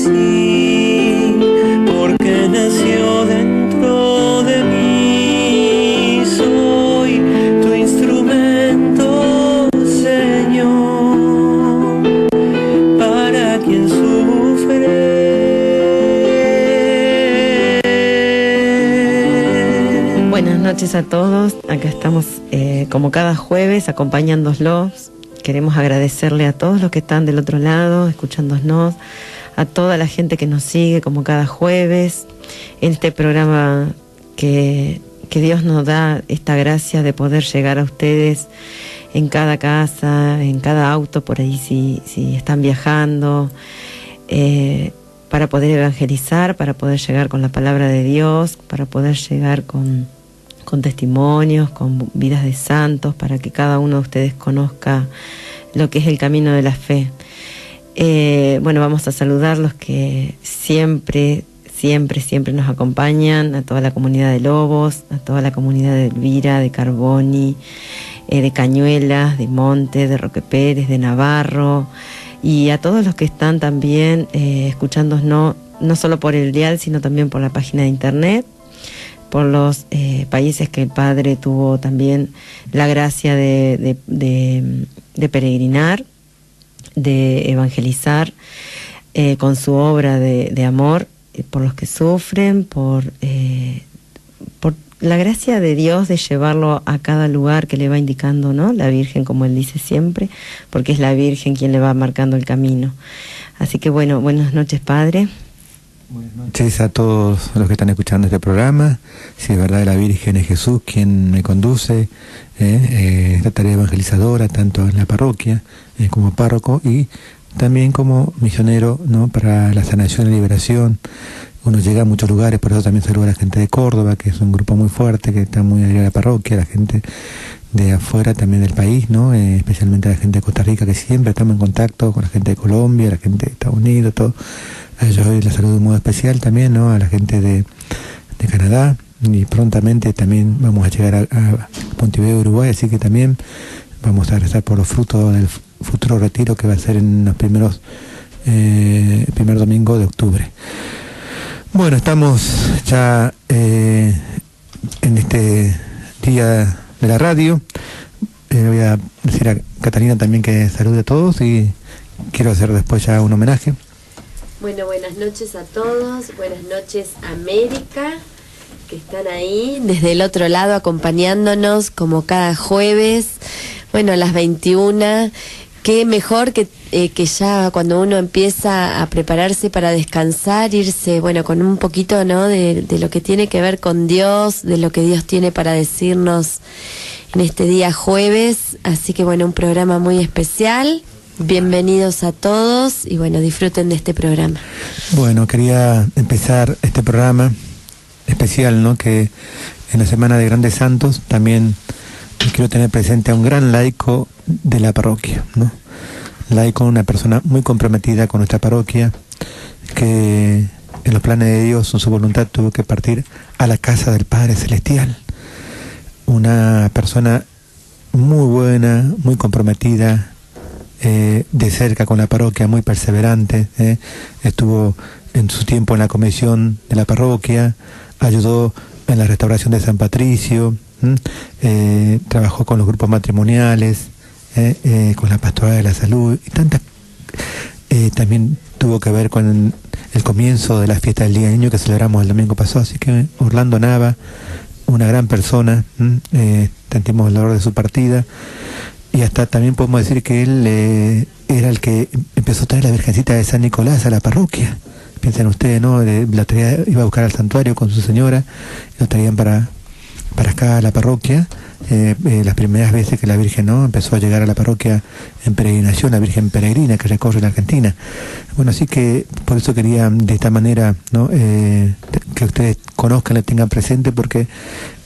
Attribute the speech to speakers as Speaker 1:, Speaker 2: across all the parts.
Speaker 1: sí, porque nació dentro de mí. Soy tu instrumento, Señor, para quien sufre.
Speaker 2: Buenas noches a todos, acá estamos como cada jueves acompañándolos. Queremos agradecerle a todos los que están del otro lado, escuchándonos, a toda la gente que nos sigue como cada jueves, en este programa que Dios nos da esta gracia de poder llegar a ustedes en cada casa, en cada auto, por ahí si están viajando, para poder evangelizar, para poder llegar con la palabra de Dios, para poder llegar con testimonios, con vidas de santos, para que cada uno de ustedes conozca lo que es el camino de la fe. Bueno, vamos a saludar los que siempre nos acompañan, a toda la comunidad de Lobos, a toda la comunidad de Elvira, de Carboni, de Cañuelas, de Monte, de Roque Pérez, de Navarro, y a todos los que están también escuchándonos, no solo por el dial, sino también por la página de internet, por los países que el Padre tuvo también la gracia de peregrinar, de evangelizar con su obra de amor, por los que sufren, por la gracia de Dios de llevarlo a cada lugar que le va indicando, ¿no? La Virgen, como él dice siempre, porque es la Virgen quien le va marcando el camino. Así que bueno, buenas noches, Padre.
Speaker 3: Buenas noches a todos los que están escuchando este programa. Si es verdad, la Virgen es Jesús quien me conduce esta tarea evangelizadora, tanto en la parroquia como párroco y también como misionero, ¿no?, para la sanación y liberación. Uno llega a muchos lugares, por eso también saludo a la gente de Córdoba, que es un grupo muy fuerte, que está muy adherida a la parroquia, la gente de afuera también del país, ¿no? Especialmente la gente de Costa Rica, que siempre estamos en contacto con la gente de Colombia, la gente de Estados Unidos, todo. A ellos hoy les saludo de modo especial también, ¿no?, a la gente de Canadá, y prontamente también vamos a llegar a Montevideo, Uruguay, así que también vamos a rezar por los frutos del futuro retiro que va a ser en los primer domingo de octubre. Bueno, estamos ya en este día de la radio. Voy a decir a Catalina también que salude a todos y quiero hacer después ya un homenaje.
Speaker 4: Bueno, buenas noches a todos, buenas noches América, que están ahí desde el otro lado acompañándonos como cada jueves, bueno, a las 21. Qué mejor que ya cuando uno empieza a prepararse para descansar, irse, bueno, con un poquito, ¿no?, de lo que tiene que ver con Dios, de lo que Dios tiene para decirnos en este día jueves. Así que bueno, un programa muy especial. Bienvenidos a todos y bueno, disfruten de este programa.
Speaker 3: Bueno, quería empezar este programa especial, ¿no?, que en la Semana de Grandes Santos también quiero tener presente a un gran laico de la parroquia, ¿no? Laico, una persona muy comprometida con nuestra parroquia, que en los planes de Dios, en su voluntad, tuvo que partir a la casa del Padre Celestial. Una persona muy buena, muy comprometida, de cerca con la parroquia, muy perseverante, estuvo en su tiempo en la comisión de la parroquia, ayudó en la restauración de San Patricio, trabajó con los grupos matrimoniales, con la pastoral de la salud y tantas. También tuvo que ver con el comienzo de la fiesta del Día del Niño que celebramos el domingo pasado. Así que Orlando Nava, una gran persona, sentimos el dolor de su partida. Y hasta también podemos decir que él era el que empezó a traer la Virgencita de San Nicolás a la parroquia. Piensen ustedes, ¿no? La traía, iba a buscar al santuario con su señora, y lo traían para acá a la parroquia. Las primeras veces que la Virgen, ¿no?, empezó a llegar a la parroquia en peregrinación, la Virgen peregrina que recorre la Argentina. Bueno, así que por eso quería de esta manera, ¿no?, que ustedes conozcan, le tengan presente, porque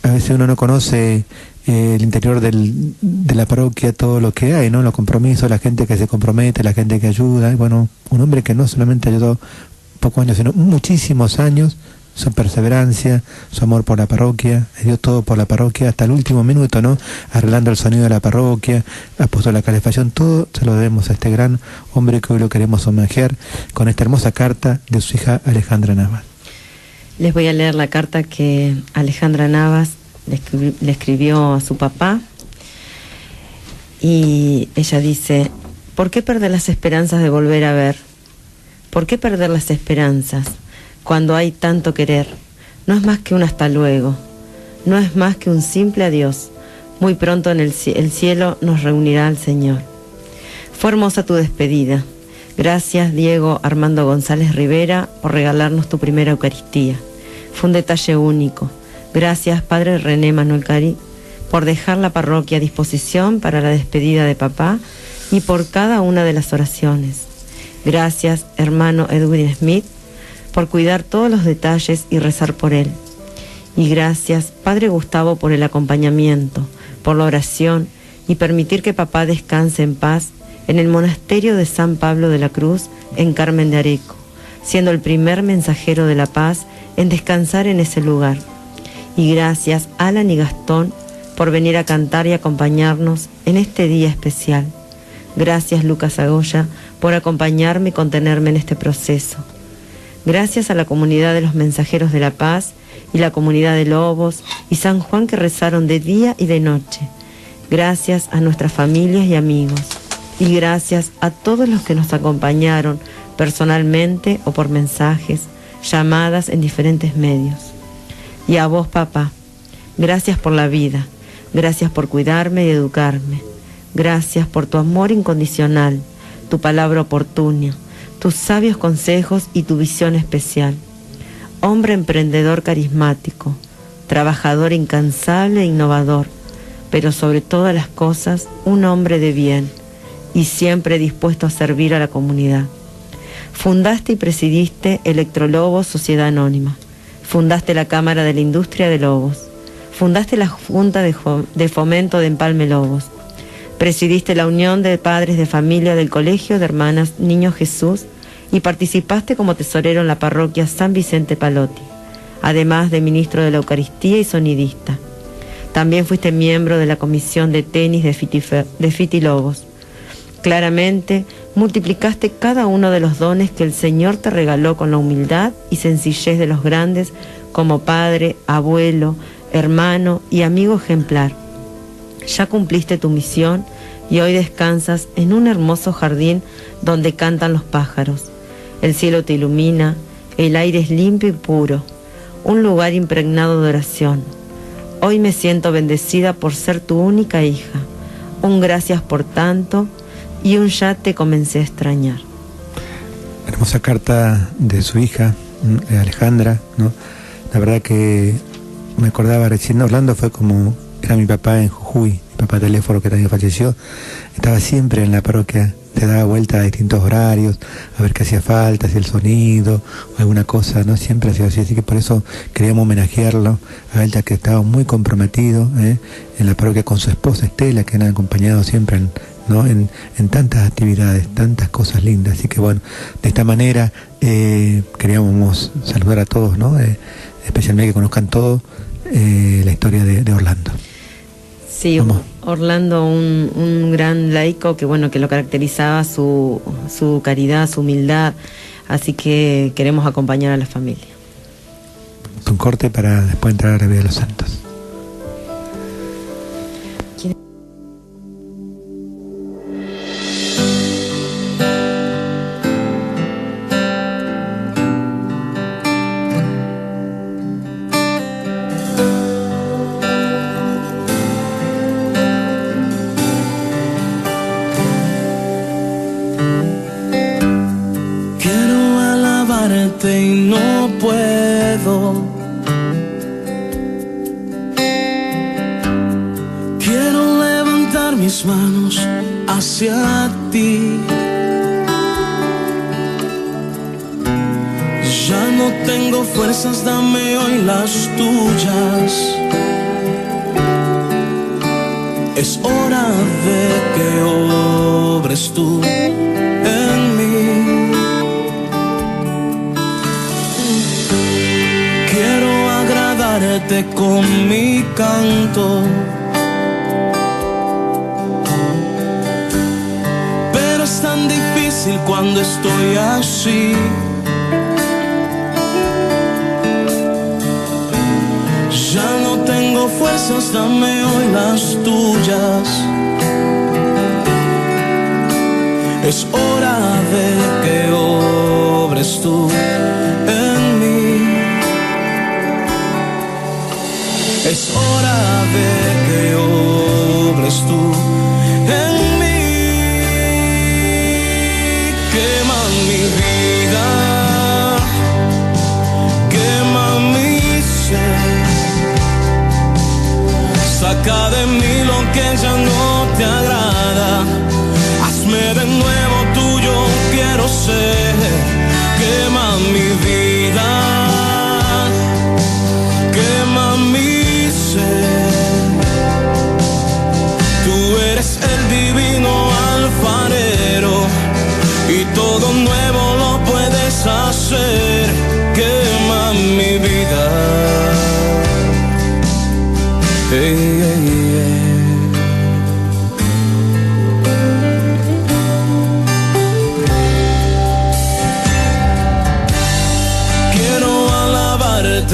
Speaker 3: a veces uno no conoce el interior de la parroquia, todo lo que hay, ¿no?, los compromisos, la gente que se compromete, la gente que ayuda. Bueno, un hombre que no solamente ayudó pocos años, sino muchísimos años su perseverancia, su amor por la parroquia, dio todo por la parroquia hasta el último minuto, ¿no? Arreglando el sonido de la parroquia, ha puesto la calefacción, todo se lo debemos a este gran hombre que hoy lo queremos homenajear con esta hermosa carta de su hija Alejandra Navas. Les voy a leer la carta que Alejandra Navas le escribió a su papá, y ella dice: ¿por qué perder las esperanzas de volver a ver? ¿Por qué perder las esperanzas cuando hay tanto querer? No es más que un hasta luego, no es más que un simple adiós. Muy pronto en el cielo nos reunirá el Señor. Fue hermosa tu despedida. Gracias, Diego Armando González Rivera, por regalarnos tu primera Eucaristía. Fue un detalle único. Gracias, Padre René Manuel Cari, por dejar la parroquia a disposición para la despedida de papá y por cada una de las oraciones. Gracias, hermano Edwin Smith, por cuidar todos los detalles y rezar por él. Y gracias, Padre Gustavo, por el acompañamiento, por la oración y permitir que papá descanse en paz en el monasterio de San Pablo de la Cruz, en Carmen de Areco, siendo el primer mensajero de la paz en descansar en ese lugar. Y gracias, Alan y Gastón, por venir a cantar y acompañarnos en este día especial. Gracias, Lucas Agoya, por acompañarme y contenerme en este proceso. Gracias a la comunidad de los mensajeros de la paz y la comunidad de Lobos y San Juan, que rezaron de día y de noche. Gracias a nuestras familias y amigos. Y gracias a todos los que nos acompañaron personalmente o por mensajes, llamadas en diferentes medios. Y a vos, papá, gracias por la vida. Gracias por cuidarme y educarme. Gracias por tu amor incondicional, tu palabra oportuna, tus sabios consejos y tu visión especial. Hombre emprendedor carismático, trabajador incansable e innovador, pero sobre todas las cosas un hombre de bien y siempre dispuesto a servir a la comunidad. Fundaste y presidiste Electrolobos Sociedad Anónima. Fundaste la Cámara de la Industria de Lobos. Fundaste la Junta de Fomento de Empalme Lobos. Presidiste la Unión de Padres de Familia del Colegio de Hermanas Niño Jesús y participaste como tesorero en la parroquia San Vicente Palotti, además de ministro de la Eucaristía y sonidista. También fuiste miembro de la comisión de tenis de Fiti Lobos. Claramente multiplicaste cada uno de los dones que el Señor te regaló con la humildad y sencillez de los grandes, como padre, abuelo, hermano y amigo ejemplar. Ya cumpliste tu misión y hoy descansas en un hermoso jardín donde cantan los pájaros. El cielo te ilumina, el aire es limpio y puro, un lugar impregnado de oración. Hoy me siento bendecida por ser tu única hija. Un gracias por tanto y un ya te comencé a extrañar. Hermosa carta de su hija, Alejandra, ¿no? La verdad que me acordaba recién, Orlando fue como, era mi papá en Jujuy, mi papá Teléfono, que también falleció, estaba siempre en la parroquia, se daba vuelta a distintos horarios, a ver qué hacía falta, si el sonido, o alguna cosa, ¿no? Siempre hacía así que por eso queríamos homenajearlo, a él, ya que estaba muy comprometido en la parroquia con su esposa Estela, que han acompañado siempre en tantas actividades, tantas cosas lindas. Así que bueno, de esta manera queríamos saludar a todos, ¿no? Especialmente que conozcan todo la historia de Orlando. Sí, vamos. Orlando, un gran laico que bueno, que lo caracterizaba su caridad, su humildad, así que queremos acompañar a la familia. Un corte para después entrar a la vida de los santos.
Speaker 1: Y no puedo. Quiero levantar mis manos hacia ti. Ya no tengo fuerzas, dame hoy las tuyas. Es hora de que obres tú en mí. alabarte con mi canto. Pero es tan difícil cuando estoy así. Ya no tengo fuerzas, dame hoy las tuyas. Es hora de que obres tú en mí. Es hora de que obres tú en mí. Quema mi vida, quema mi ser. Saca de mí lo que ya no te agrada. Hazme de nuevo tuyo, quiero ser. Quema mi vida, quema mi ser. Tú eres el divino alfarero y todo nuevo lo puedes hacer. Quema mi vida. Hey, hey, hey.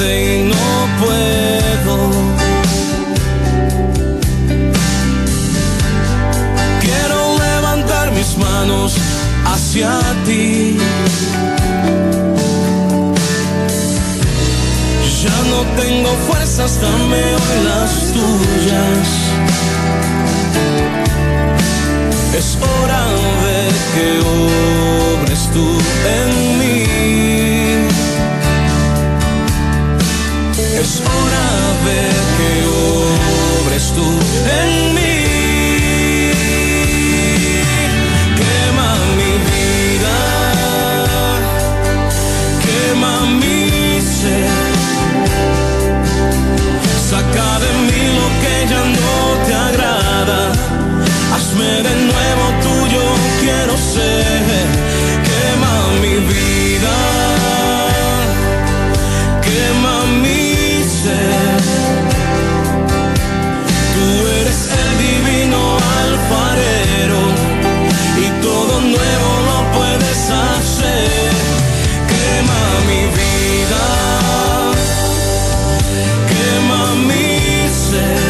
Speaker 1: Y no puedo. Quiero levantar mis manos hacia ti. Ya no tengo fuerzas, dame hoy las tuyas. Es hora de que obres tú en mí. Es hora de que obres tú en mí. Quema mi vida, quema mi ser. Saca de mí lo que ya no te agrada. Hazme de nuevo tuyo, quiero ser. Quema mi vida, quema mi ser. Tú eres el divino alfarero y todo nuevo lo puedes hacer. Quema mi vida, quema mi ser.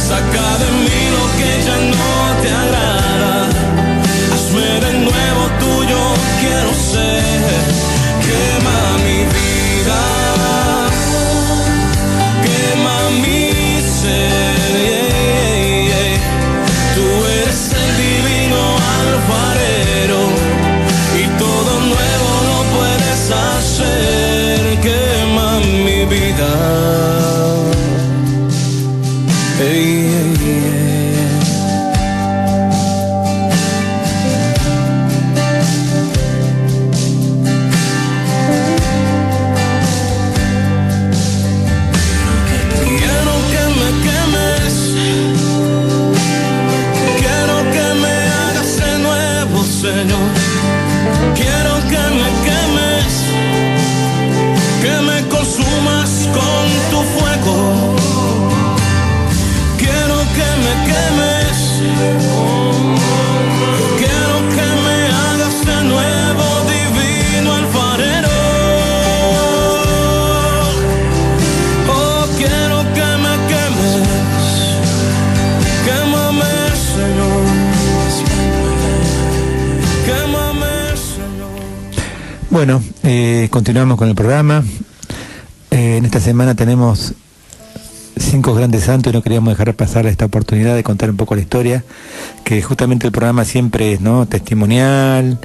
Speaker 1: Saca de mí lo que ya no te agrada. Hazme de nuevo tuyo, quiero ser. Quema mi vida, quema mi ser. Yeah, yeah. Tú eres el divino alfarero y todo nuevo lo puedes hacer. Quema mi vida. Hey, hey, hey. Señor, quiero que me quemes, que me consumas con tu fuego. Quiero que me quemes, quiero que me hagas de nuevo divino alfarero. Oh, quiero que me quemes, quémame, Señor.
Speaker 3: Bueno, continuamos con el programa. En esta semana tenemos 5 grandes santos y no queríamos dejar pasar esta oportunidad de contar un poco la historia, que justamente el programa siempre es, ¿no?, testimonial,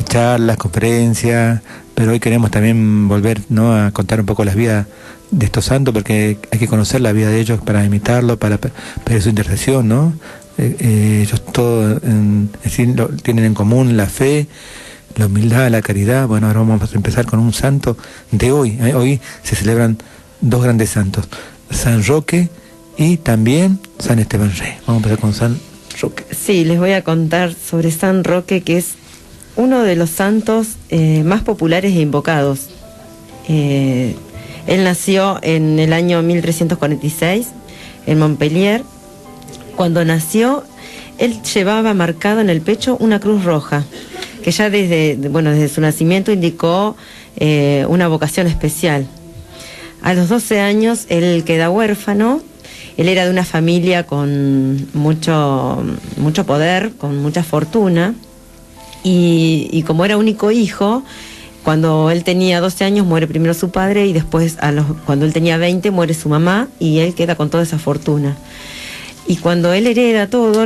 Speaker 3: charlas, conferencias, pero hoy queremos también volver, ¿no?, a contar un poco las vidas de estos santos, porque hay que conocer la vida de ellos para imitarlo, para pedir su intercesión, ¿no? Ellos todos tienen en común la fe, la humildad, la caridad. Bueno, ahora vamos a empezar con un santo de hoy. Hoy se celebran 2 grandes santos, San Roque y también San Esteban Rey. Vamos a empezar con San Roque.
Speaker 2: Sí, les voy a contar sobre San Roque, que es uno de los santos más populares e invocados. Él nació en el año 1346 en Montpellier. Cuando nació, él llevaba marcado en el pecho una cruz roja, que ya desde su nacimiento indicó una vocación especial. A los 12 años él queda huérfano. Él era de una familia con mucho poder, con mucha fortuna, y como era único hijo, cuando él tenía 12 años muere primero su padre y después cuando él tenía 20 muere su mamá y él queda con toda esa fortuna. Y cuando él hereda todo,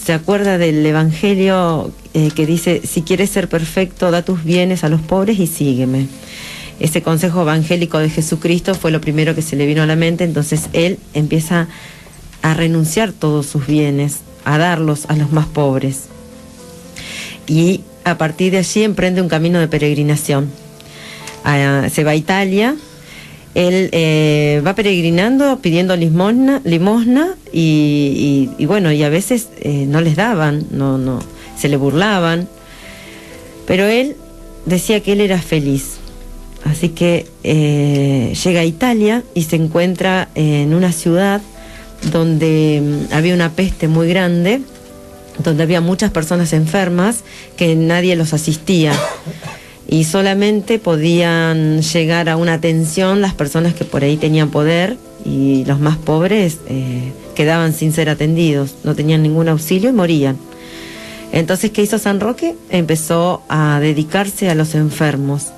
Speaker 2: se acuerda del Evangelio que dice: si quieres ser perfecto, da tus bienes a los pobres y sígueme. Ese consejo evangélico de Jesucristo fue lo primero que se le vino a la mente. Entonces él empieza a renunciar todos sus bienes, a darlos a los más pobres. Y a partir de allí emprende un camino de peregrinación. Se va a Italia. Él va peregrinando pidiendo limosna y a veces no les daban, no se le burlaban, pero él decía que él era feliz. Así que llega a Italia y se encuentra en una ciudad donde había una peste muy grande, donde había muchas personas enfermas que nadie los asistía. Y solamente podían llegar a una atención las personas que por ahí tenían poder, y los más pobres quedaban sin ser atendidos, no tenían ningún auxilio y morían. Entonces, ¿qué hizo San Roque? Empezó a dedicarse a los enfermos.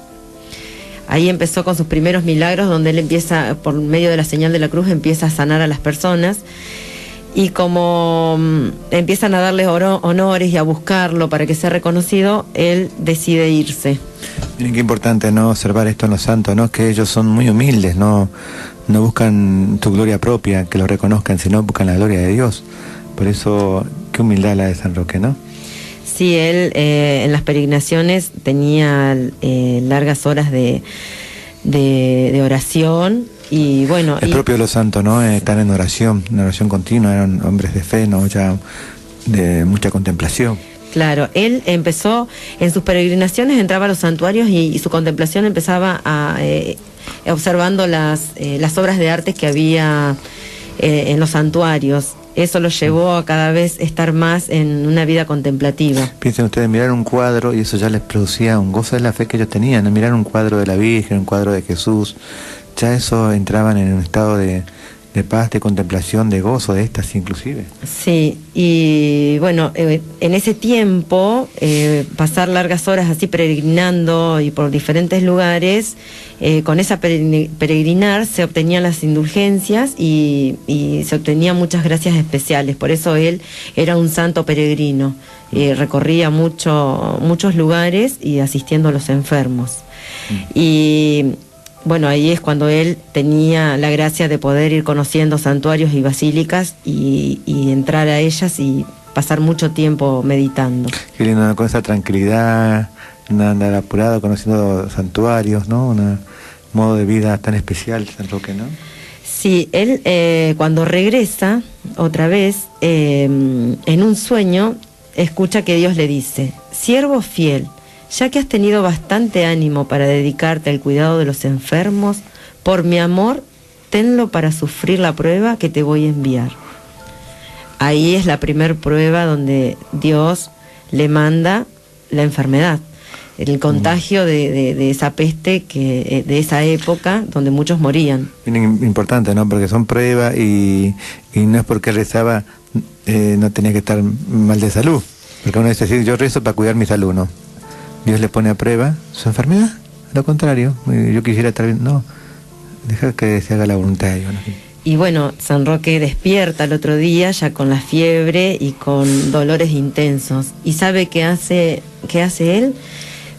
Speaker 2: Ahí empezó con sus primeros milagros, donde él empieza, por medio de la señal de la cruz, empieza a sanar a las personas. Y como empiezan a darle honores y a buscarlo para que sea reconocido, él decide irse.
Speaker 3: Miren qué importante, ¿no?, observar esto en los santos, ¿no?, que ellos son muy humildes, no buscan tu gloria propia, que lo reconozcan, sino buscan la gloria de Dios. Por eso, qué humildad la de San Roque, ¿no?
Speaker 2: Sí, él en las peregrinaciones tenía largas horas de oración. Y bueno,
Speaker 3: el propio de los santos, ¿no?, están en oración continua, eran hombres de fe, ¿no?, ya de mucha contemplación.
Speaker 2: Claro, él empezó en sus peregrinaciones, entraba a los santuarios y su contemplación empezaba observando las obras de arte que había en los santuarios. Eso lo llevó a cada vez estar más en una vida contemplativa.
Speaker 3: Piensen ustedes, mirar un cuadro y eso ya les producía un gozo de la fe que ellos tenían, ¿no? Mirar un cuadro de la Virgen, un cuadro de Jesús, ya eso entraban en un estado de paz, de contemplación, de gozo, de éxtasis inclusive.
Speaker 2: Sí, y bueno, en ese tiempo, pasar largas horas así peregrinando y por diferentes lugares, con esa peregrinar se obtenían las indulgencias y se obtenían muchas gracias especiales. Por eso él era un santo peregrino, recorría muchos lugares y asistiendo a los enfermos. Y bueno, ahí es cuando él tenía la gracia de poder ir conociendo santuarios y basílicas y entrar a ellas y pasar mucho tiempo meditando.
Speaker 3: Qué lindo, con esa tranquilidad, andar apurado, conociendo santuarios, ¿no? Un modo de vida tan especial, San Roque, ¿no?
Speaker 2: Sí, él cuando regresa otra vez, en un sueño, escucha que Dios le dice: siervo fiel, ya que has tenido bastante ánimo para dedicarte al cuidado de los enfermos, por mi amor, tenlo para sufrir la prueba que te voy a enviar. Ahí es la primer prueba donde Dios le manda la enfermedad, el contagio de esa peste de esa época donde muchos morían.
Speaker 3: Importante, ¿no? Porque son pruebas y no es porque rezaba, no tenía que estar mal de salud. Porque uno dice, sí, yo rezo para cuidar mi salud, ¿no? Dios le pone a prueba su enfermedad, lo contrario, yo quisiera estar bien, no, dejar que se haga la voluntad de Dios, ¿no?
Speaker 2: Y bueno, San Roque despierta el otro día ya con la fiebre y con dolores intensos. ¿Y sabe qué hace él?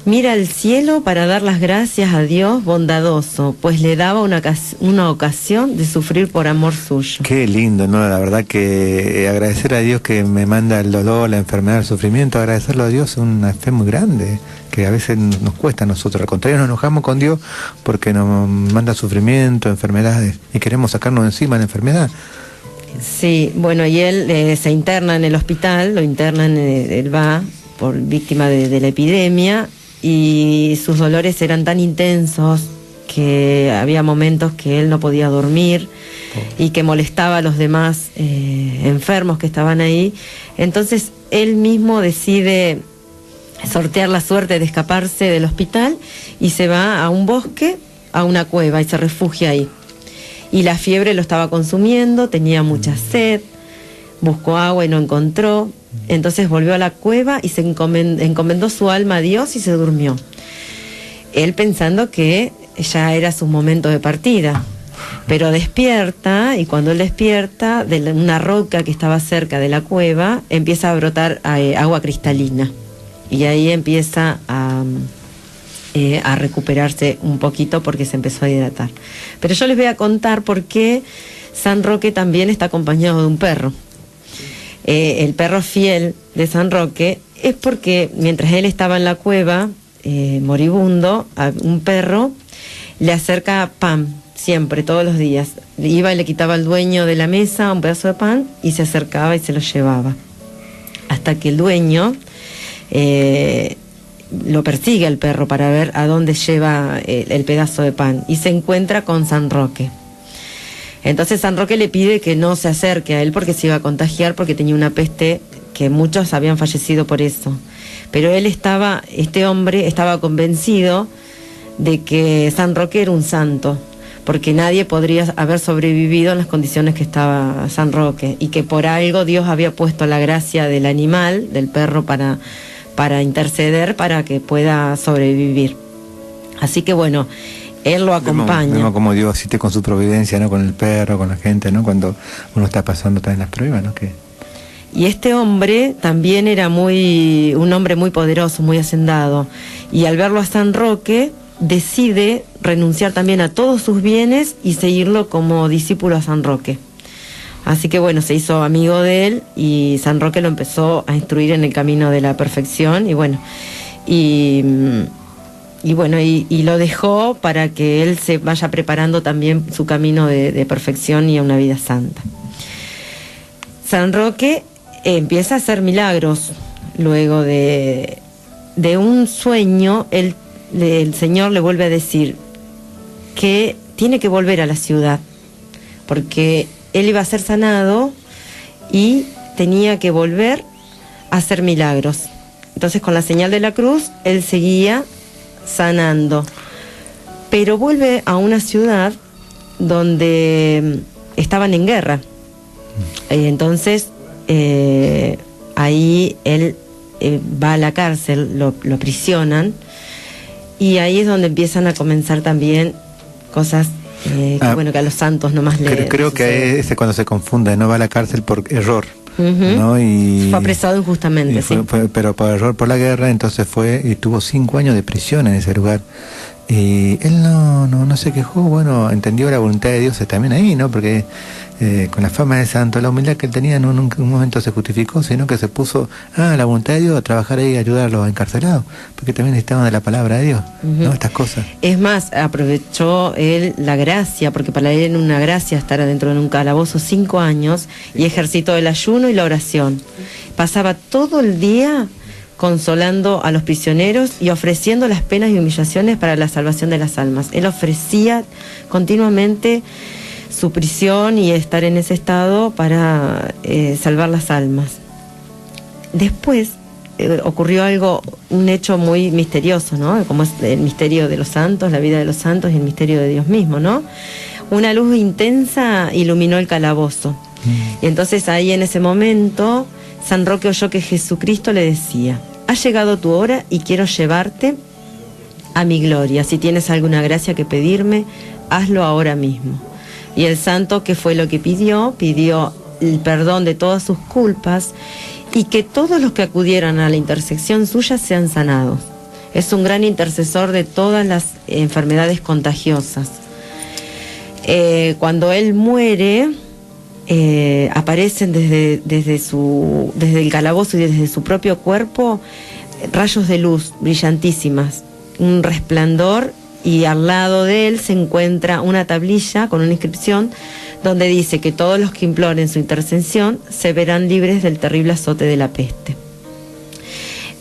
Speaker 2: Mira al cielo para dar las gracias a Dios bondadoso, pues le daba una ocasión de sufrir por amor suyo.
Speaker 3: Qué lindo, ¿no? La verdad que agradecer a Dios que me manda el dolor, la enfermedad, el sufrimiento, agradecerlo a Dios es una fe muy grande, que a veces nos cuesta a nosotros. Al contrario, nos enojamos con Dios porque nos manda sufrimiento, enfermedades, y queremos sacarnos encima la enfermedad.
Speaker 2: Sí, bueno, y él se interna en el hospital, lo internan, él va por víctima de la epidemia, y sus dolores eran tan intensos que había momentos que él no podía dormir y que molestaba a los demás enfermos que estaban ahí. Entonces él mismo decide sortear la suerte de escaparse del hospital y se va a un bosque, a una cueva, y se refugia ahí. Y la fiebre lo estaba consumiendo, tenía mucha sed, buscó agua y no encontró. Entonces volvió a la cueva y se encomendó su alma a Dios y se durmió. Él pensando que ya era su momento de partida. Pero despierta, y cuando él despierta, de una roca que estaba cerca de la cueva, empieza a brotar agua cristalina. Y ahí empieza a recuperarse un poquito porque se empezó a hidratar. Pero yo les voy a contar por qué San Roque también está acompañado de un perro. El perro fiel de San Roque es porque mientras él estaba en la cueva, moribundo, a un perro le acerca pan, siempre, todos los días. Iba y le quitaba al dueño de la mesa un pedazo de pan y se acercaba y se lo llevaba. Hasta que el dueño lo persigue al perro para ver a dónde lleva el pedazo de pan y se encuentra con San Roque. Entonces San Roque le pide que no se acerque a él porque se iba a contagiar, porque tenía una peste que muchos habían fallecido por eso. Pero este hombre estaba convencido de que San Roque era un santo, porque nadie podría haber sobrevivido en las condiciones que estaba San Roque, y que por algo Dios había puesto la gracia del animal, del perro, para interceder para que pueda sobrevivir. Así que bueno, él lo acompaña.
Speaker 3: Vemos como Dios asiste con su providencia, ¿no? Con el perro, con la gente, ¿no? Cuando uno está pasando también las pruebas, ¿no?
Speaker 2: Y este hombre también era un hombre muy poderoso, muy hacendado. Y al verlo a San Roque, decide renunciar también a todos sus bienes y seguirlo como discípulo a San Roque. Así que bueno, se hizo amigo de él y San Roque lo empezó a instruir en el camino de la perfección. Y bueno, y lo dejó para que él se vaya preparando también su camino de perfección y a una vida santa. San Roque empieza a hacer milagros. Luego de un sueño, el Señor le vuelve a decir que tiene que volver a la ciudad, porque él iba a ser sanado y tenía que volver a hacer milagros. Entonces, con la señal de la cruz, él seguía sanando, pero vuelve a una ciudad donde estaban en guerra. Entonces ahí él va a la cárcel, lo aprisionan, y ahí es donde empiezan a comenzar también cosas que a los santos nomás le
Speaker 3: creo que es cuando se confunde, no va a la cárcel por error. ¿No? Y
Speaker 2: fue apresado injustamente,
Speaker 3: pero por error, por la guerra. Entonces fue y tuvo 5 años de prisión en ese lugar. Y él no se quejó. Bueno, entendió la voluntad de Dios también ahí, ¿no? Porque con la fama de santo, la humildad que él tenía en un momento se justificó, sino que se puso la voluntad de Dios, a trabajar ahí y ayudar a los encarcelados, porque también necesitaban de la palabra de Dios, ¿no? Estas cosas.
Speaker 2: Es más, aprovechó él la gracia, porque para él era una gracia estar adentro de un calabozo 5 años, y ejercitó el ayuno y la oración. Pasaba todo el día consolando a los prisioneros y ofreciendo las penas y humillaciones para la salvación de las almas. Él ofrecía continuamente su prisión y estar en ese estado para salvar las almas. Después ocurrió un hecho muy misterioso, ¿no? Como es el misterio de los santos, la vida de los santos y el misterio de Dios mismo, ¿no? Una luz intensa iluminó el calabozo. Y entonces ahí en ese momento San Roque oyó que Jesucristo le decía: ha llegado tu hora y quiero llevarte a mi gloria. Si tienes alguna gracia que pedirme, hazlo ahora mismo. Y el santo, ¿qué fue lo que pidió? Pidió el perdón de todas sus culpas y que todos los que acudieran a la intersección suya sean sanados. Es un gran intercesor de todas las enfermedades contagiosas. Cuando él muere, aparecen desde el calabozo y desde su propio cuerpo rayos de luz brillantísimas, un resplandor, y al lado de él se encuentra una tablilla con una inscripción donde dice que todos los que imploren su intercesión se verán libres del terrible azote de la peste.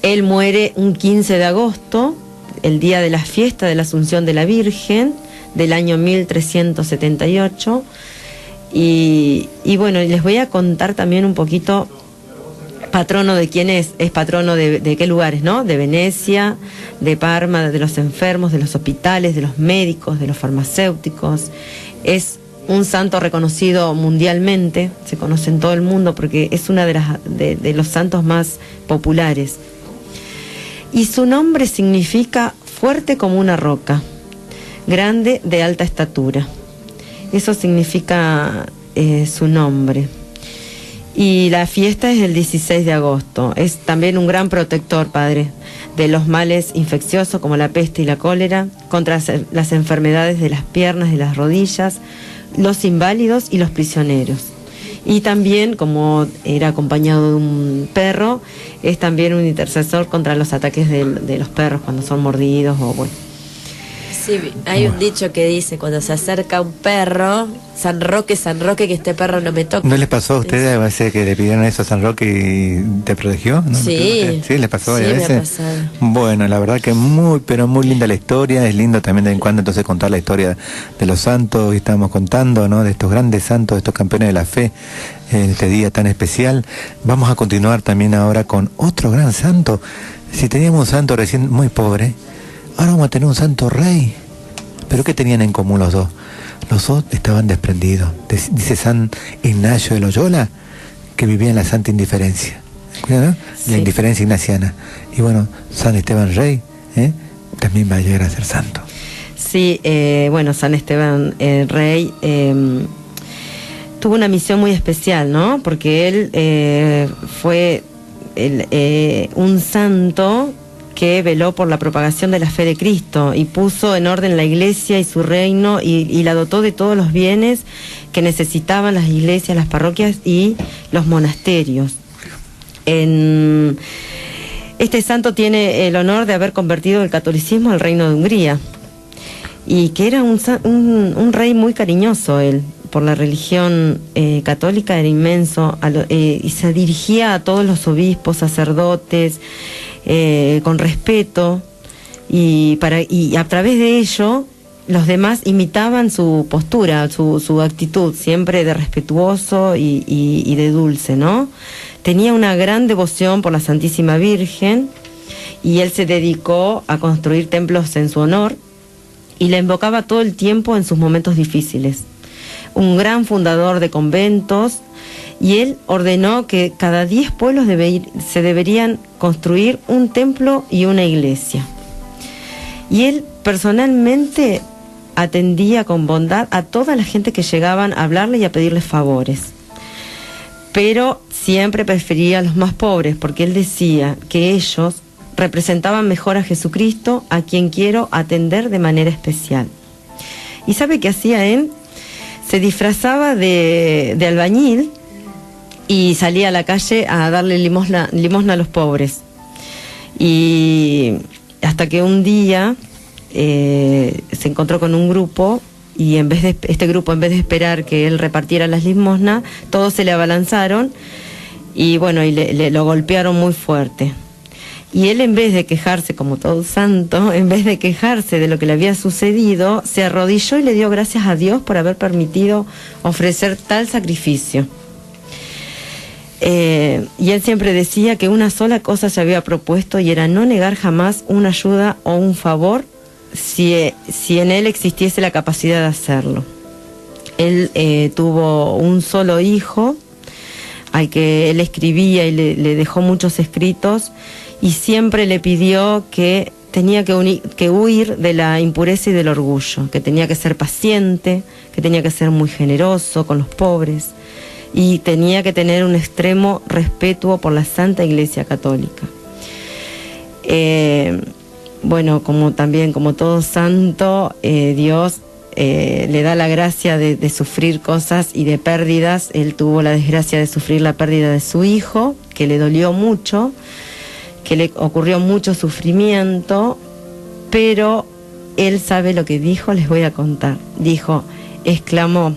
Speaker 2: Él muere un 15 de agosto, el día de la fiesta de la Asunción de la Virgen, del año 1378. Y bueno, les voy a contar también un poquito patrono de quién es patrono de qué lugares, ¿no? De Venecia, de Parma, de los enfermos, de los hospitales, de los médicos, de los farmacéuticos. Es un santo reconocido mundialmente, se conoce en todo el mundo porque es una de los santos más populares. Y su nombre significa fuerte como una roca, grande de alta estatura. Eso significa su nombre. Y la fiesta es el 16 de agosto. Es también un gran protector, padre, de los males infecciosos como la peste y la cólera, contra las enfermedades de las piernas, de las rodillas, los inválidos y los prisioneros. Y también, como era acompañado de un perro, es también un intercesor contra los ataques de los perros cuando son mordidos o bueno.
Speaker 4: Sí, hay un dicho que dice, cuando se acerca un perro, San Roque, que este perro no me toque.
Speaker 3: ¿No les pasó a ustedes a veces que le pidieron eso a San Roque y te protegió? ¿No?
Speaker 4: Sí.
Speaker 3: ¿Sí? ¿Les pasó varias veces?
Speaker 4: Me ha pasado.
Speaker 3: Bueno, la verdad que muy, pero muy linda la historia. Es lindo también de vez en cuando entonces contar la historia de los santos. Y estamos contando, ¿no? De estos grandes santos, de estos campeones de la fe, en este día tan especial. Vamos a continuar también ahora con otro gran santo. Si teníamos un santo recién muy pobre, ahora vamos a tener un santo rey. ¿Pero qué tenían en común los dos? Los dos estaban desprendidos. Dice San Ignacio de Loyola que vivía en la santa indiferencia, ¿no? Sí. La indiferencia ignaciana. Y bueno, San Esteban Rey también va a llegar a ser santo.
Speaker 2: Sí, bueno, San Esteban Rey tuvo una misión muy especial, ¿no? Porque él fue un santo que veló por la propagación de la fe de Cristo y puso en orden la iglesia y su reino y la dotó de todos los bienes que necesitaban las iglesias, las parroquias y los monasterios. Este santo tiene el honor de haber convertido el catolicismo al reino de Hungría y que era un rey muy cariñoso él por la religión católica, era inmenso y se dirigía a todos los obispos, sacerdotes, con respeto y a través de ello los demás imitaban su postura, su actitud, siempre de respetuoso y de dulce, ¿no? Tenía una gran devoción por la Santísima Virgen y él se dedicó a construir templos en su honor y la invocaba todo el tiempo en sus momentos difíciles. Un gran fundador de conventos, y él ordenó que cada 10 pueblos se deberían construir un templo y una iglesia. Y él personalmente atendía con bondad a toda la gente que llegaban a hablarle y a pedirle favores. Pero siempre prefería a los más pobres, porque él decía que ellos representaban mejor a Jesucristo, a quien quiero atender de manera especial. ¿Y sabe qué hacía él? Se disfrazaba de albañil y salía a la calle a darle limosna a los pobres. Y hasta que un día se encontró con un grupo y este grupo, en vez de esperar que él repartiera las limosnas, todos se le abalanzaron y bueno, lo golpearon muy fuerte. Y él, en vez de quejarse, como todo santo, en vez de quejarse de lo que le había sucedido, se arrodilló y le dio gracias a Dios por haber permitido ofrecer tal sacrificio. Y él siempre decía que una sola cosa se había propuesto y era no negar jamás una ayuda o un favor si en él existiese la capacidad de hacerlo. Él tuvo un solo hijo al que él escribía y le dejó muchos escritos y siempre le pidió que tenía que huir de la impureza y del orgullo, que tenía que ser paciente, que tenía que ser muy generoso con los pobres y tenía que tener un extremo respeto por la Santa Iglesia Católica. Bueno, como todo santo, Dios le da la gracia de sufrir cosas y de pérdidas. Él tuvo la desgracia de sufrir la pérdida de su hijo, que le dolió mucho, que le ocurrió mucho sufrimiento, pero él sabe lo que dijo, les voy a contar. Exclamó,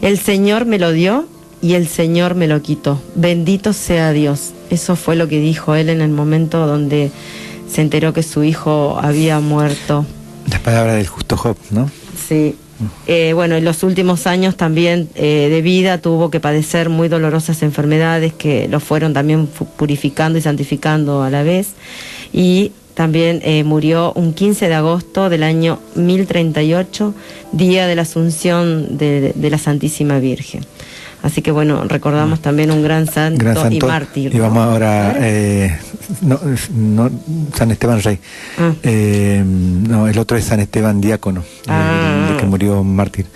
Speaker 2: el Señor me lo dio y el Señor me lo quitó. Bendito sea Dios. Eso fue lo que dijo él en el momento donde se enteró que su hijo había muerto.
Speaker 3: Las palabras del justo Job, ¿no?
Speaker 2: Sí. Bueno, en los últimos años también de vida tuvo que padecer muy dolorosas enfermedades que lo fueron también purificando y santificando a la vez. Y también murió un 15 de agosto del año 1038, día de la Asunción de la Santísima Virgen. Así que bueno, recordamos también un gran santo y mártir.
Speaker 3: Y vamos ahora, San Esteban Rey. No, el otro es San Esteban Diácono, el que murió mártir,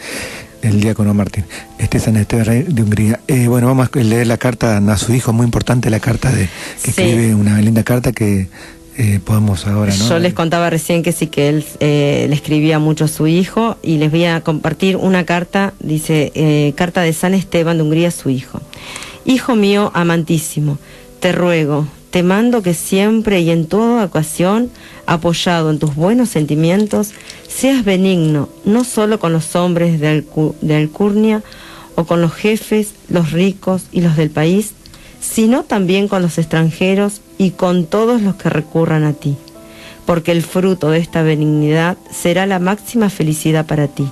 Speaker 3: el diácono mártir. Este es San Esteban Rey de Hungría. Bueno, vamos a leer la carta a su hijo, muy importante la carta que escribe, una linda carta que podemos ahora, ¿no?
Speaker 2: Yo les contaba recién que sí, que él le escribía mucho a su hijo, y les voy a compartir una carta. Dice, carta de San Esteban de Hungría a su hijo. Hijo mío amantísimo, te ruego, te mando que siempre y en toda ocasión, apoyado en tus buenos sentimientos, seas benigno, no solo con los hombres de Alcurnia o con los jefes, los ricos y los del país, sino también con los extranjeros y con todos los que recurran a ti, porque el fruto de esta benignidad será la máxima felicidad para ti.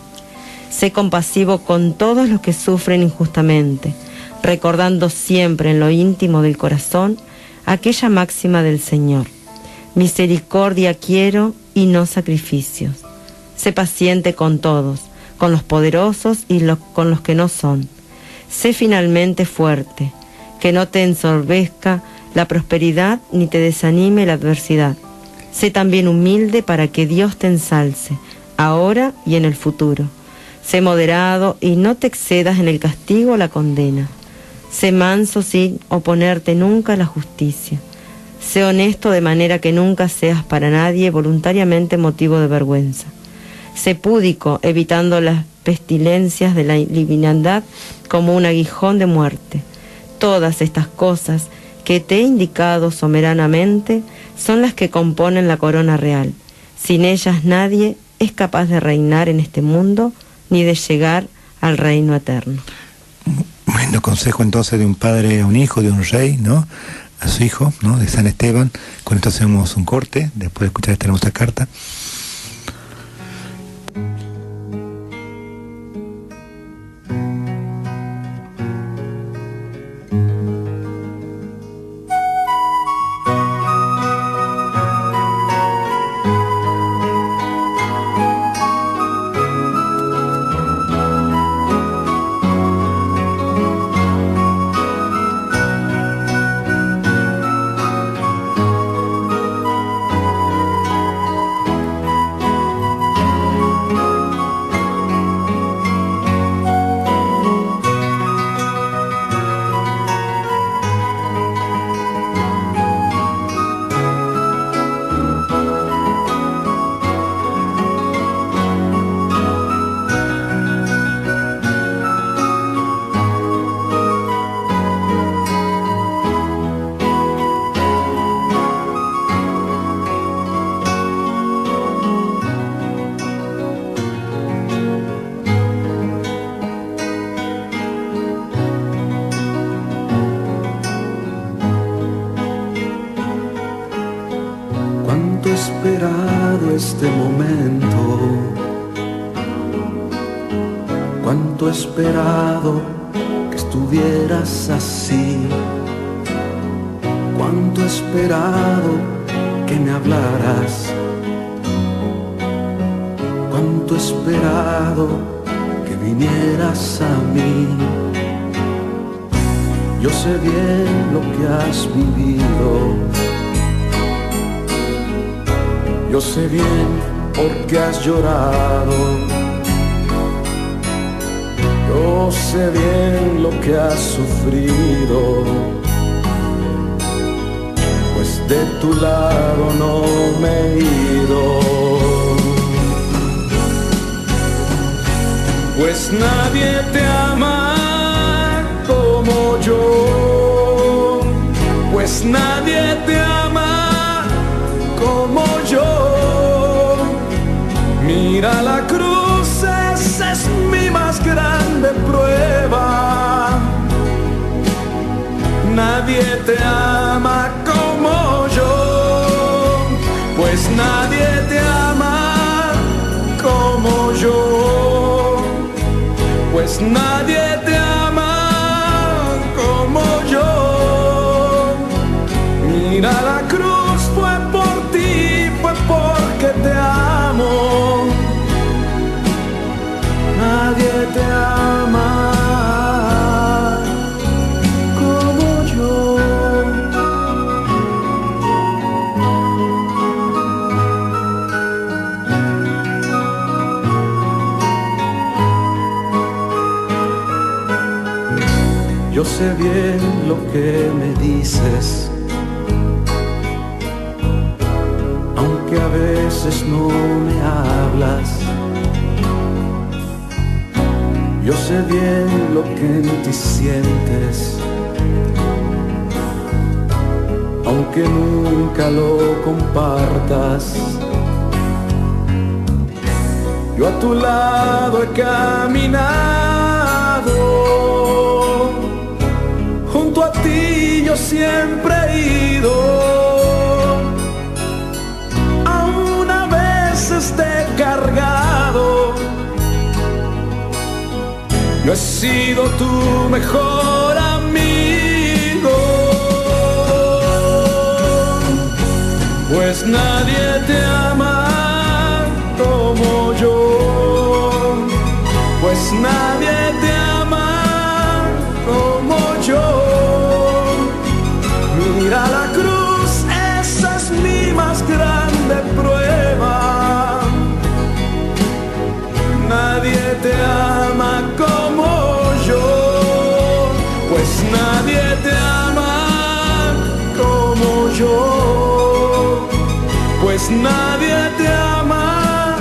Speaker 2: Sé compasivo con todos los que sufren injustamente, recordando siempre en lo íntimo del corazón aquella máxima del Señor: misericordia quiero y no sacrificios. Sé paciente con todos, con los poderosos y con los que no son. Sé finalmente fuerte, que no te ensorbezca la prosperidad ni te desanime la adversidad. Sé también humilde para que Dios te ensalce, ahora y en el futuro. Sé moderado y no te excedas en el castigo o la condena. Sé manso sin oponerte nunca a la justicia. Sé honesto de manera que nunca seas para nadie voluntariamente motivo de vergüenza. Sé púdico, evitando las pestilencias de la liviandad como un aguijón de muerte. Todas estas cosas que te he indicado soberanamente son las que componen la corona real. Sin ellas nadie es capaz de reinar en este mundo ni de llegar al reino eterno.
Speaker 3: Lindo consejo entonces de un padre a un hijo, de un rey, ¿no? A su hijo, ¿no? De San Esteban. Con esto hacemos un corte, después de escuchar esta hermosa carta.
Speaker 1: Esperado este momento, cuánto he esperado que estuvieras así, cuánto he esperado que me hablaras, cuánto he esperado que vinieras a mí. Yo sé bien lo que has vivido, yo sé bien por qué has llorado, yo sé bien lo que has sufrido, pues de tu lado no me he ido. Pues nadie te ama como yo, pues nadie te ama como yo. Mira la cruz, esa es mi más grande prueba. Nadie te ama como yo, pues nadie te ama como yo. pues nadie te ama como yo. Mira, la cruz fue por ti, fue porque te amo. Nadie te ama como yo. Yo sé bien lo que me dices, aunque a veces no me hablas. Yo sé bien lo que en ti sientes, aunque nunca lo compartas. Yo a tu lado he caminado, junto a ti yo siempre he ido, aún a veces te he cargado. Yo he sido tu mejor amigo, pues nadie te ama como yo, pues nadie te ama como yo. Mira la cruz, esa es mi más grande prueba. Nadie te ama como yo, pues nadie te ama como yo, pues nadie te ama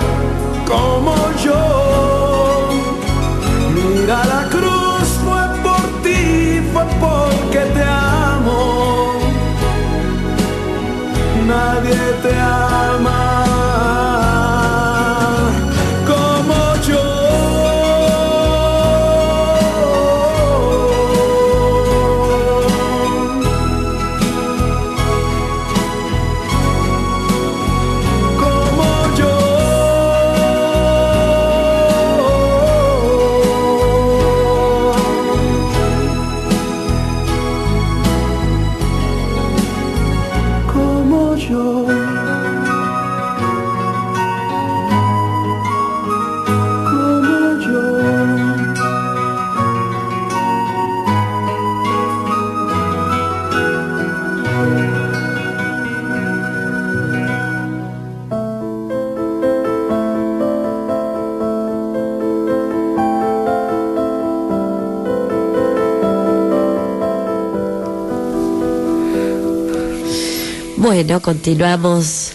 Speaker 1: como yo. Mira, la cruz fue por ti, fue porque te amo. Nadie te ama como yo. Como yo. Como yo. Como yo.
Speaker 4: Bueno, continuamos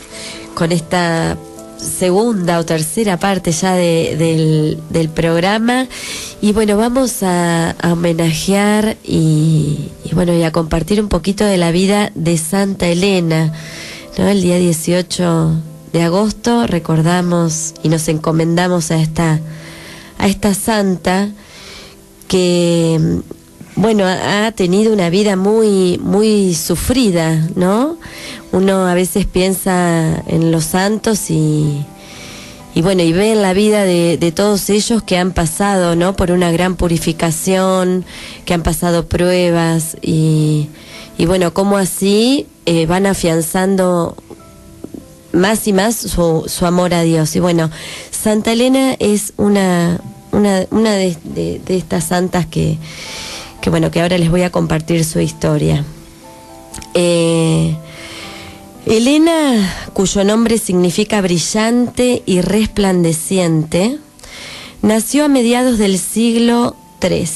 Speaker 4: con esta segunda o tercera parte ya del programa. Y bueno, vamos a homenajear y a compartir un poquito de la vida de Santa Elena, ¿no? El día 18 de agosto recordamos y nos encomendamos a esta santa que, bueno, ha tenido una vida muy, muy sufrida, ¿no? Uno a veces piensa en los santos y ve en la vida de todos ellos que han pasado, ¿no? Por una gran purificación, que han pasado pruebas y bueno, cómo así van afianzando más y más su amor a Dios. Y bueno, Santa Elena es una de estas santas que ahora les voy a compartir su historia. Elena, cuyo nombre significa brillante y resplandeciente, nació a mediados del siglo III,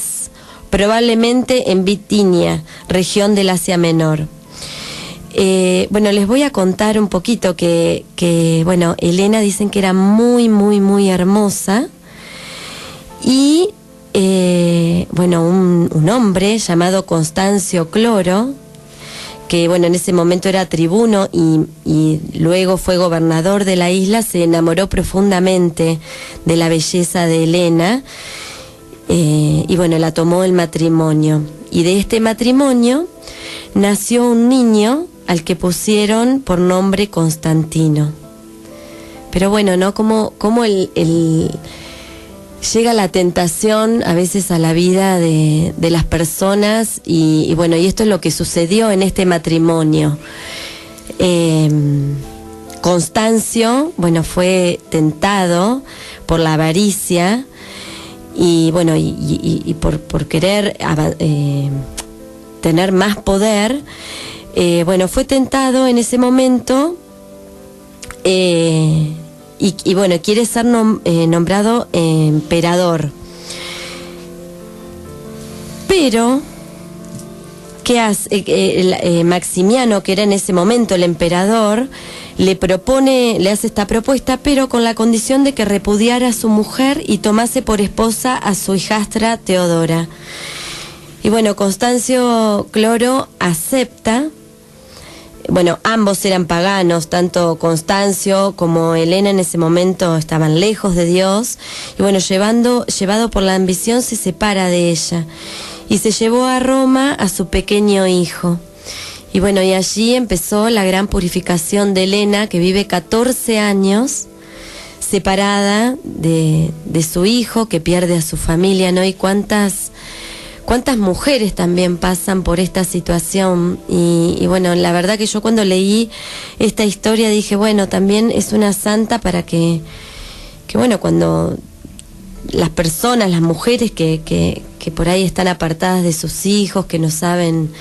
Speaker 4: probablemente en Bitinia, región del Asia Menor. Les voy a contar un poquito que Elena dicen que era muy, muy, muy hermosa y un hombre llamado Constancio Cloro, que en ese momento era tribuno y luego fue gobernador de la isla, se enamoró profundamente de la belleza de Elena la tomó el matrimonio. Y de este matrimonio nació un niño al que pusieron por nombre Constantino. Pero ¿no? Como llega la tentación a veces a la vida de las personas y bueno, y esto es lo que sucedió en este matrimonio. Constancio, bueno, fue tentado por la avaricia y bueno, y por querer tener más poder, bueno, fue tentado en ese momento y bueno, quiere ser nombrado emperador. Pero, ¿qué hace? Maximiano, que era en ese momento el emperador, le hace esta propuesta, pero con la condición de que repudiara a su mujer y tomase por esposa a su hijastra Teodora. Y bueno, Constancio Cloro acepta. Bueno, ambos eran paganos, tanto Constancio como Helena en ese momento estaban lejos de Dios, y bueno, llevado por la ambición, se separa de ella y se llevó a Roma a su pequeño hijo. Y bueno, y allí empezó la gran purificación de Helena, que vive 14 años separada de su hijo, que pierde a su familia, ¿no? Y cuántas mujeres también pasan por esta situación y bueno, la verdad que yo cuando leí esta historia dije, bueno, también es una santa para que bueno, cuando las personas, las mujeres que por ahí están apartadas de sus hijos, que no saben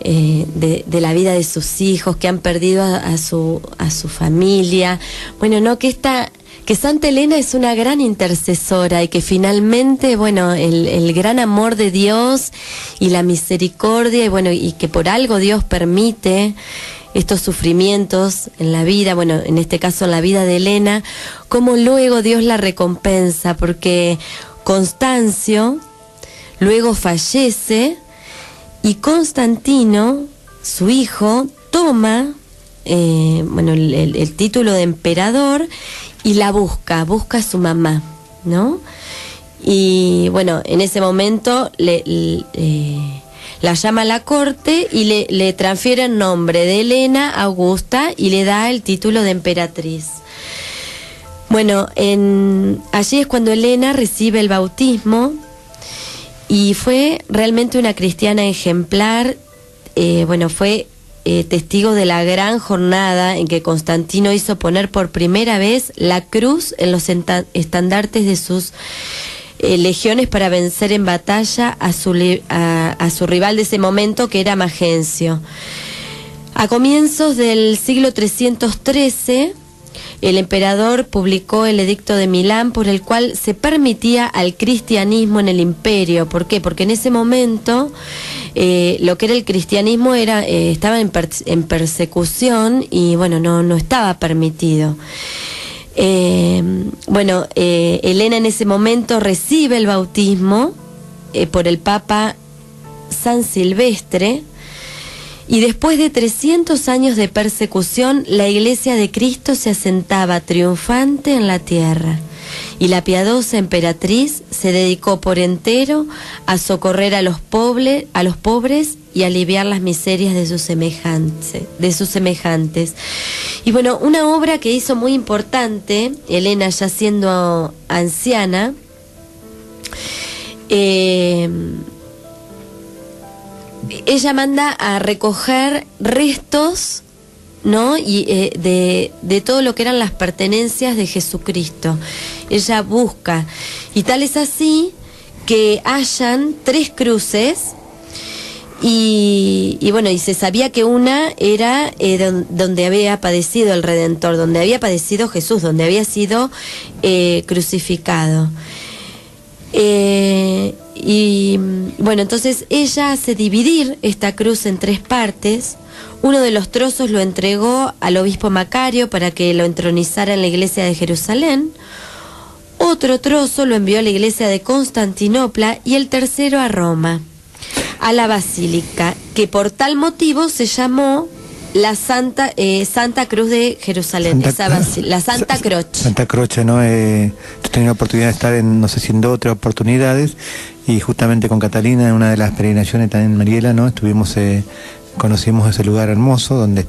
Speaker 4: de la vida de sus hijos, que han perdido a su familia, bueno, no, que Santa Helena es una gran intercesora y que finalmente, bueno, el gran amor de Dios y la misericordia, y bueno, y que por algo Dios permite estos sufrimientos en la vida, bueno, en este caso en la vida de Helena, como luego Dios la recompensa, porque Constancio luego fallece y Constantino, su hijo, toma bueno, el título de emperador y la busca a su mamá, ¿no? Y bueno, en ese momento la llama a la corte y le transfiere el nombre de Helena Augusta y le da el título de emperatriz. Bueno, allí es cuando Helena recibe el bautismo y fue realmente una cristiana ejemplar. Bueno, fue testigo de la gran jornada en que Constantino hizo poner por primera vez la cruz en los estandartes de sus legiones para vencer en batalla a su rival de ese momento, que era Magencio. A comienzos del siglo 313, el emperador publicó el Edicto de Milán, por el cual se permitía al cristianismo en el imperio. ¿Por qué? Porque en ese momento lo que era el cristianismo estaba en persecución y bueno, no estaba permitido. Bueno, Helena en ese momento recibe el bautismo por el Papa San Silvestre. Y después de 300 años de persecución, la Iglesia de Cristo se asentaba triunfante en la tierra. Y la piadosa emperatriz se dedicó por entero a socorrer a los pobres y aliviar las miserias de sus semejantes. Y bueno, una obra que hizo muy importante, Helena ya siendo anciana, ella manda a recoger restos, ¿no? Y de todo lo que eran las pertenencias de Jesucristo. Ella busca, y tal es así que hallan 3 cruces, y bueno, y se sabía que una era donde había padecido el Redentor, donde había padecido Jesús, donde había sido crucificado. Y bueno, entonces ella hace dividir esta cruz en 3 partes. Uno de los trozos lo entregó al obispo Macario para que lo entronizara en la iglesia de Jerusalén. Otro trozo lo envió a la iglesia de Constantinopla y el tercero a Roma, a la basílica, que por tal motivo se llamó la Santa Cruz de Jerusalén, la Santa Croce.
Speaker 3: Santa Croce, ¿no? He tenido la oportunidad de estar no sé si en 2 o 3 oportunidades, y justamente con Catalina en una de las peregrinaciones también en Mariela, ¿no? Estuvimos conocimos ese lugar hermoso donde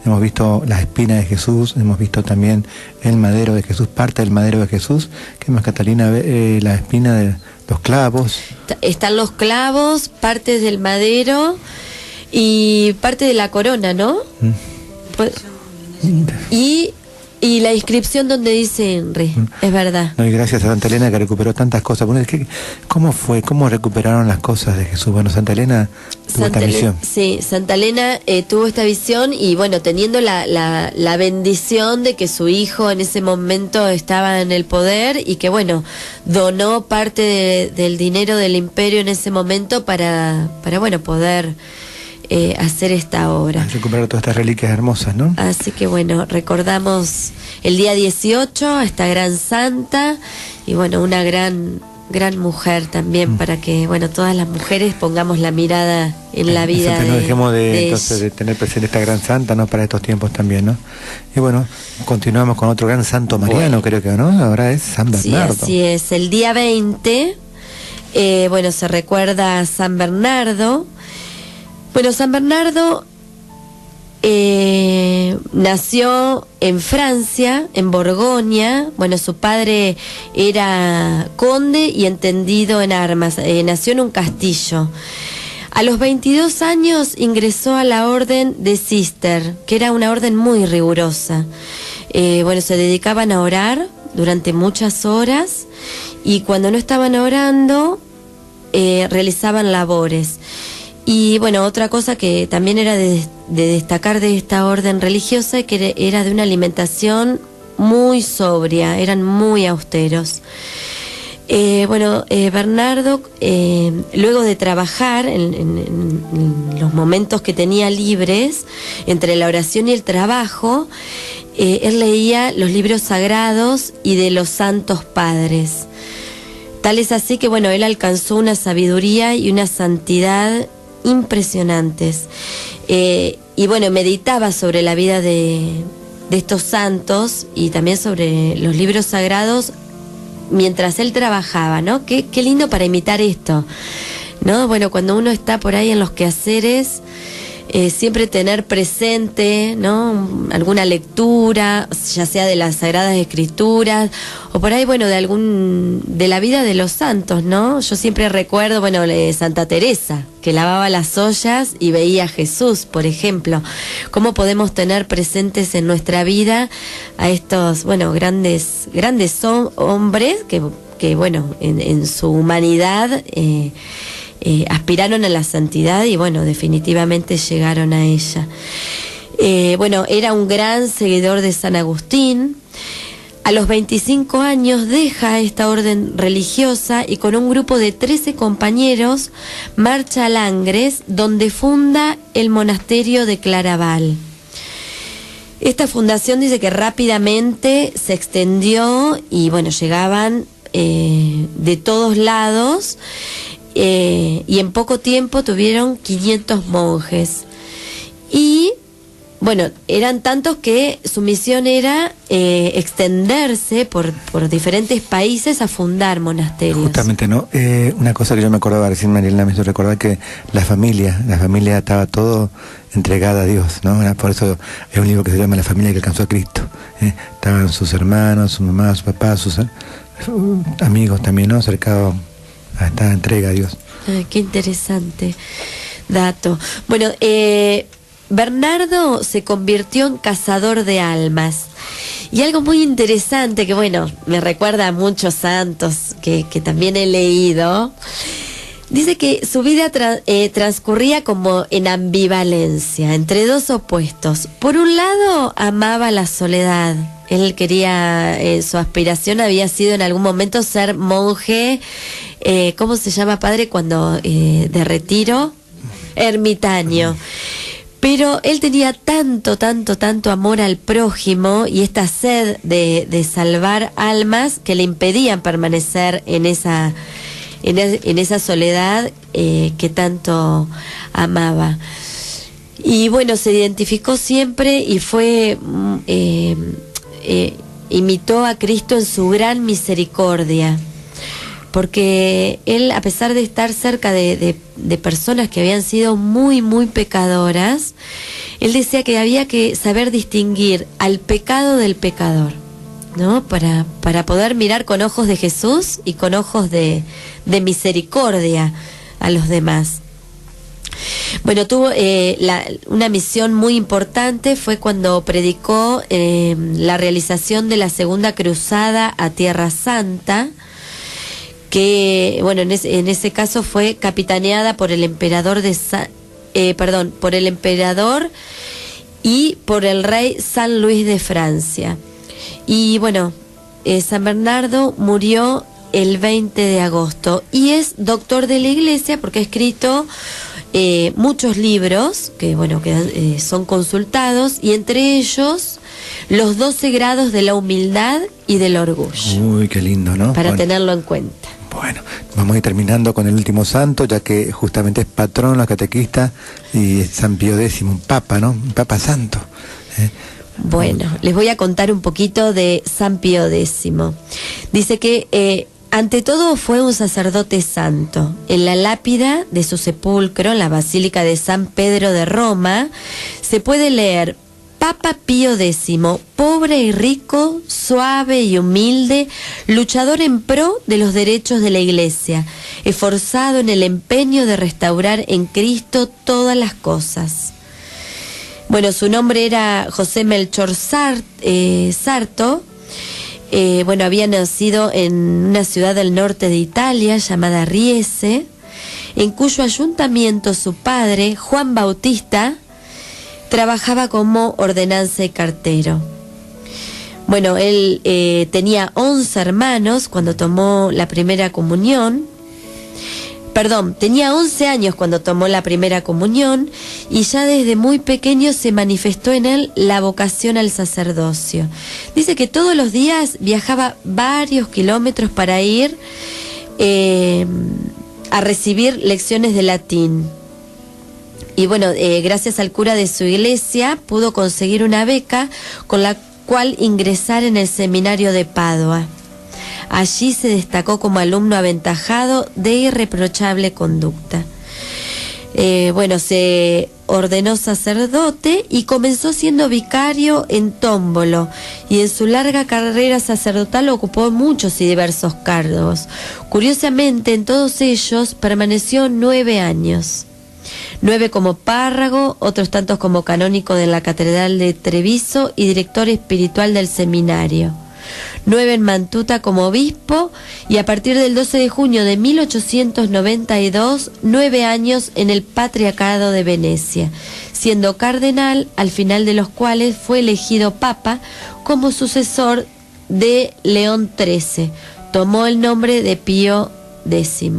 Speaker 3: hemos visto las espinas de Jesús, hemos visto también el madero de Jesús, parte del madero de Jesús. ¿Qué más, Catalina? La espina de los clavos.
Speaker 4: Están los clavos, partes del madero y parte de la corona, ¿no? Y la inscripción donde dice Henry, es verdad.
Speaker 3: No, y gracias a Santa Elena que recuperó tantas cosas. Bueno, ¿cómo fue? ¿Cómo recuperaron las cosas de Jesús? Bueno, Santa Elena tuvo esta visión.
Speaker 4: Sí, Santa Elena tuvo esta visión y bueno, teniendo la bendición de que su hijo en ese momento estaba en el poder y que bueno, donó parte del dinero del imperio en ese momento para bueno, poder hacer esta obra.
Speaker 3: Recuperar todas estas reliquias hermosas, ¿no?
Speaker 4: Así que bueno, recordamos el día 18 a esta gran santa y bueno, una gran mujer también para que bueno, todas las mujeres pongamos la mirada en la vida
Speaker 3: no dejemos de
Speaker 4: ella.
Speaker 3: tener presente esta gran santa, ¿no? Para estos tiempos también, ¿no? Y bueno, continuamos con otro gran santo mariano, creo que, ¿no? Ahora es San Bernardo.
Speaker 4: Sí, así es. El día 20 bueno, se recuerda a San Bernardo. Bueno, San Bernardo nació en Francia, en Borgoña. Bueno, su padre era conde y entendido en armas. Nació en un castillo. A los 22 años ingresó a la orden de Cister, que era una orden muy rigurosa. Bueno, se dedicaban a orar durante muchas horas y cuando no estaban orando, realizaban labores. Y bueno, otra cosa que también era de destacar de esta orden religiosa es que era de una alimentación muy sobria, eran muy austeros. Bernardo, luego de trabajar en los momentos que tenía libres, entre la oración y el trabajo, él leía los libros sagrados y de los santos padres. Tal es así que bueno, él alcanzó una sabiduría y una santidad impresionantes. Y bueno, meditaba sobre la vida de estos santos y también sobre los libros sagrados mientras él trabajaba, ¿no? Qué lindo para imitar esto, ¿no? Bueno, cuando uno está por ahí en los quehaceres, siempre tener presente, ¿no? Alguna lectura, ya sea de las Sagradas Escrituras o por ahí, bueno, de la vida de los santos, ¿no? Yo siempre recuerdo, bueno, de Santa Teresa, que lavaba las ollas y veía a Jesús, por ejemplo. ¿Cómo podemos tener presentes en nuestra vida a estos, bueno, grandes hombres que bueno, en su humanidad aspiraron a la santidad y bueno, definitivamente llegaron a ella. Bueno, era un gran seguidor de San Agustín. A los 25 años deja esta orden religiosa y con un grupo de 13 compañeros marcha a Langres, donde funda el monasterio de Claraval. Esta fundación dice que rápidamente se extendió y bueno, llegaban de todos lados. Y en poco tiempo tuvieron 500 monjes y bueno, eran tantos que su misión era extenderse por diferentes países a fundar monasterios.
Speaker 3: Justamente, ¿no? Una cosa que yo me acordaba recién, Marielena, me hizo recordar que la familia estaba todo entregada a Dios, ¿no? Por eso es un libro que se llama La familia que alcanzó a Cristo. Estaban sus hermanos, su mamá, su papá, sus amigos también, ¿no? Acercados a esta entrega a Dios.
Speaker 4: Qué interesante dato. Bueno, Bernardo se convirtió en cazador de almas. Y algo muy interesante que, bueno, me recuerda a muchos santos que también he leído. Dice que su vida transcurría como en ambivalencia, entre dos opuestos. Por un lado, amaba la soledad. Él quería, su aspiración había sido en algún momento ser monje, ¿cómo se llama, padre, cuando de retiro? Ermitaño. Pero él tenía tanto amor al prójimo y esta sed de salvar almas que le impedían permanecer en esa soledad que tanto amaba. Y bueno, se identificó siempre y fue imitó a Cristo en su gran misericordia. porque él, a pesar de estar cerca de personas que habían sido muy, muy pecadoras, él decía que había que saber distinguir al pecado del pecador, ¿no? Para poder mirar con ojos de Jesús y con ojos de misericordia a los demás. Bueno, tuvo una misión muy importante, fue cuando predicó la realización de la Segunda Cruzada a Tierra Santa, que, bueno, en ese caso fue capitaneada por el emperador por el emperador y por el rey San Luis de Francia. Y bueno, San Bernardo murió el 20 de agosto y es doctor de la Iglesia porque ha escrito muchos libros que, bueno, que son consultados, y entre ellos los 12 grados de la humildad y del orgullo.
Speaker 3: Uy, qué lindo, ¿no?
Speaker 4: Para
Speaker 3: Bueno,
Speaker 4: tenerlo en cuenta.
Speaker 3: Bueno, vamos a ir terminando con el último santo, ya que justamente es patrón, la catequista, y es San Pío X, un papa, ¿no? Un papa santo.
Speaker 4: Bueno, les voy a contar un poquito de San Pío X. Dice que ante todo fue un sacerdote santo. En la lápida de su sepulcro, en la Basílica de San Pedro de Roma, se puede leer: Papa Pío X, pobre y rico, suave y humilde, luchador en pro de los derechos de la Iglesia, esforzado en el empeño de restaurar en Cristo todas las cosas. Bueno, su nombre era José Melchor Sarto. Bueno, había nacido en una ciudad del norte de Italia llamada Riese, en cuyo ayuntamiento su padre, Juan Bautista, trabajaba como ordenanza y cartero. Bueno, él tenía 11 hermanos cuando tomó la primera comunión. Tenía 11 años cuando tomó la primera comunión, y ya desde muy pequeño se manifestó en él la vocación al sacerdocio. Dice que todos los días viajaba varios kilómetros para ir a recibir lecciones de latín. Y bueno, gracias al cura de su iglesia pudo conseguir una beca con la cual ingresar en el seminario de Padua. Allí se destacó como alumno aventajado de irreprochable conducta. Bueno, se ordenó sacerdote y comenzó siendo vicario en Tómbolo, y en su larga carrera sacerdotal ocupó muchos y diversos cargos. Curiosamente, en todos ellos permaneció 9 años. 9 como párroco, otros tantos como canónico de la Catedral de Treviso y director espiritual del seminario. 9 en Mantuta como obispo, y a partir del 12 de junio de 1892, 9 años en el Patriarcado de Venecia, siendo cardenal, al final de los cuales fue elegido papa como sucesor de León XIII. Tomó el nombre de Pío X.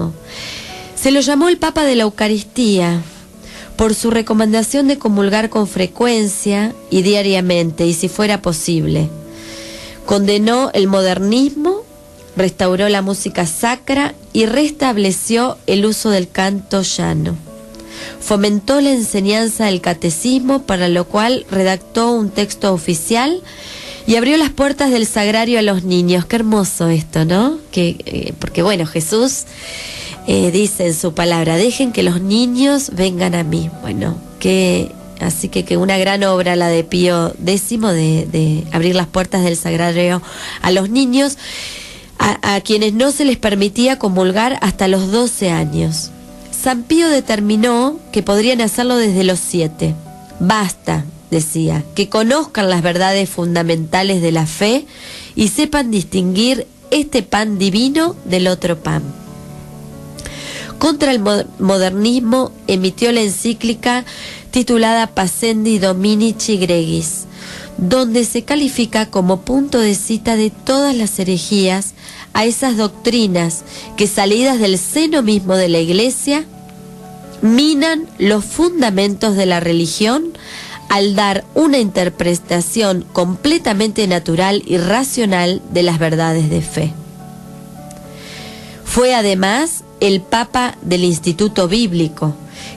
Speaker 4: Se lo llamó el Papa de la Eucaristía por su recomendación de comulgar con frecuencia y diariamente, y si fuera posible. Condenó el modernismo, restauró la música sacra y restableció el uso del canto llano. Fomentó la enseñanza del catecismo, para lo cual redactó un texto oficial y abrió las puertas del sagrario a los niños. Qué hermoso esto, ¿no? Porque bueno, Jesús dice en su palabra: dejen que los niños vengan a mí. Bueno, así que una gran obra la de Pío X, de abrir las puertas del sagrario a los niños, a quienes no se les permitía comulgar hasta los 12 años. San Pío determinó que podrían hacerlo desde los 7. Basta, decía, que conozcan las verdades fundamentales de la fe y sepan distinguir este pan divino del otro pan. Contra el modernismo emitió la encíclica titulada Pascendi Dominici Gregis, donde se califica como punto de cita de todas las herejías a esas doctrinas que, salidas del seno mismo de la Iglesia, minan los fundamentos de la religión al dar una interpretación completamente natural y racional de las verdades de fe. Fue además el Papa del Instituto Bíblico,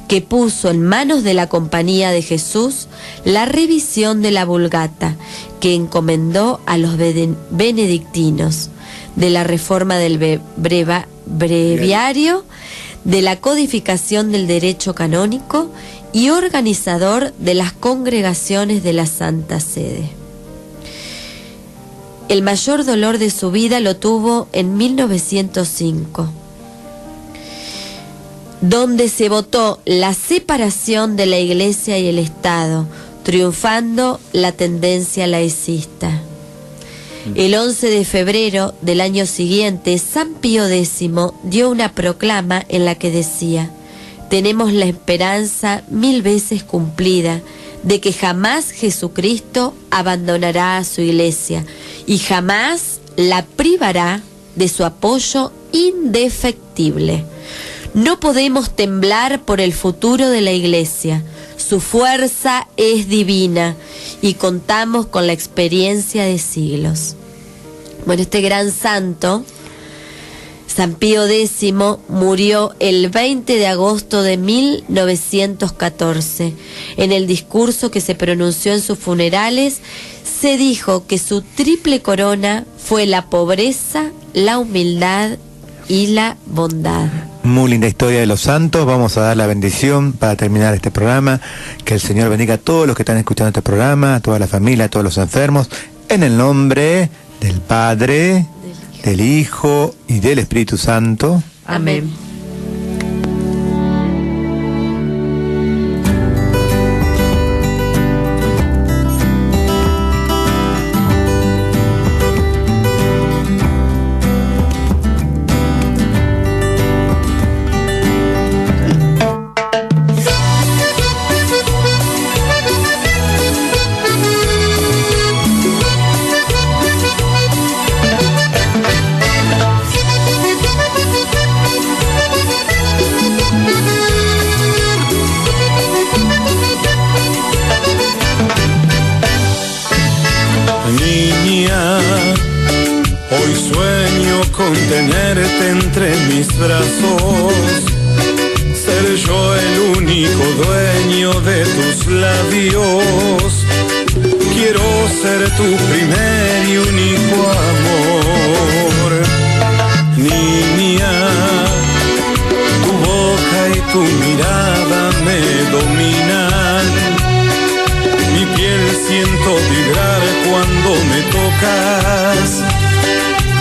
Speaker 4: que puso en manos de la Compañía de Jesús la revisión de la Vulgata, que encomendó a los benedictinos, de la reforma del breviario de la codificación del derecho canónico y organizador de las congregaciones de la Santa Sede. El mayor dolor de su vida lo tuvo en 1905, donde se votó la separación de la Iglesia y el Estado, triunfando la tendencia laicista. El 11 de febrero del año siguiente, San Pío X dio una proclama en la que decía: tenemos la esperanza 1000 veces cumplida de que jamás Jesucristo abandonará a su Iglesia y jamás la privará de su apoyo indefectible. No podemos temblar por el futuro de la Iglesia. Su fuerza es divina y contamos con la experiencia de siglos. Bueno, este gran santo, San Pío X, murió el 20 de agosto de 1914. En el discurso que se pronunció en sus funerales, se dijo que su triple corona fue la pobreza, la humildad y la bondad.
Speaker 3: Muy linda historia de los santos. Vamos a dar la bendición para terminar este programa. Que el Señor bendiga a todos los que están escuchando este programa, a toda la familia, a todos los enfermos, en el nombre del Padre, del Hijo y del Espíritu Santo.
Speaker 4: Amén.
Speaker 1: Tenerte entre mis brazos, ser yo el único dueño de tus labios. Quiero ser tu primer y único amor. Niña, tu boca y tu mirada me dominan. Mi piel siento vibrar cuando me tocas.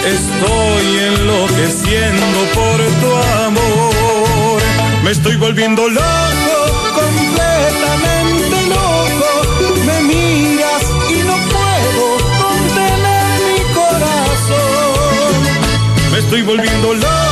Speaker 1: Estoy enloqueciendo por tu amor. Me estoy volviendo loco, completamente loco. Me miras y no puedo contener mi corazón. Me estoy volviendo loco.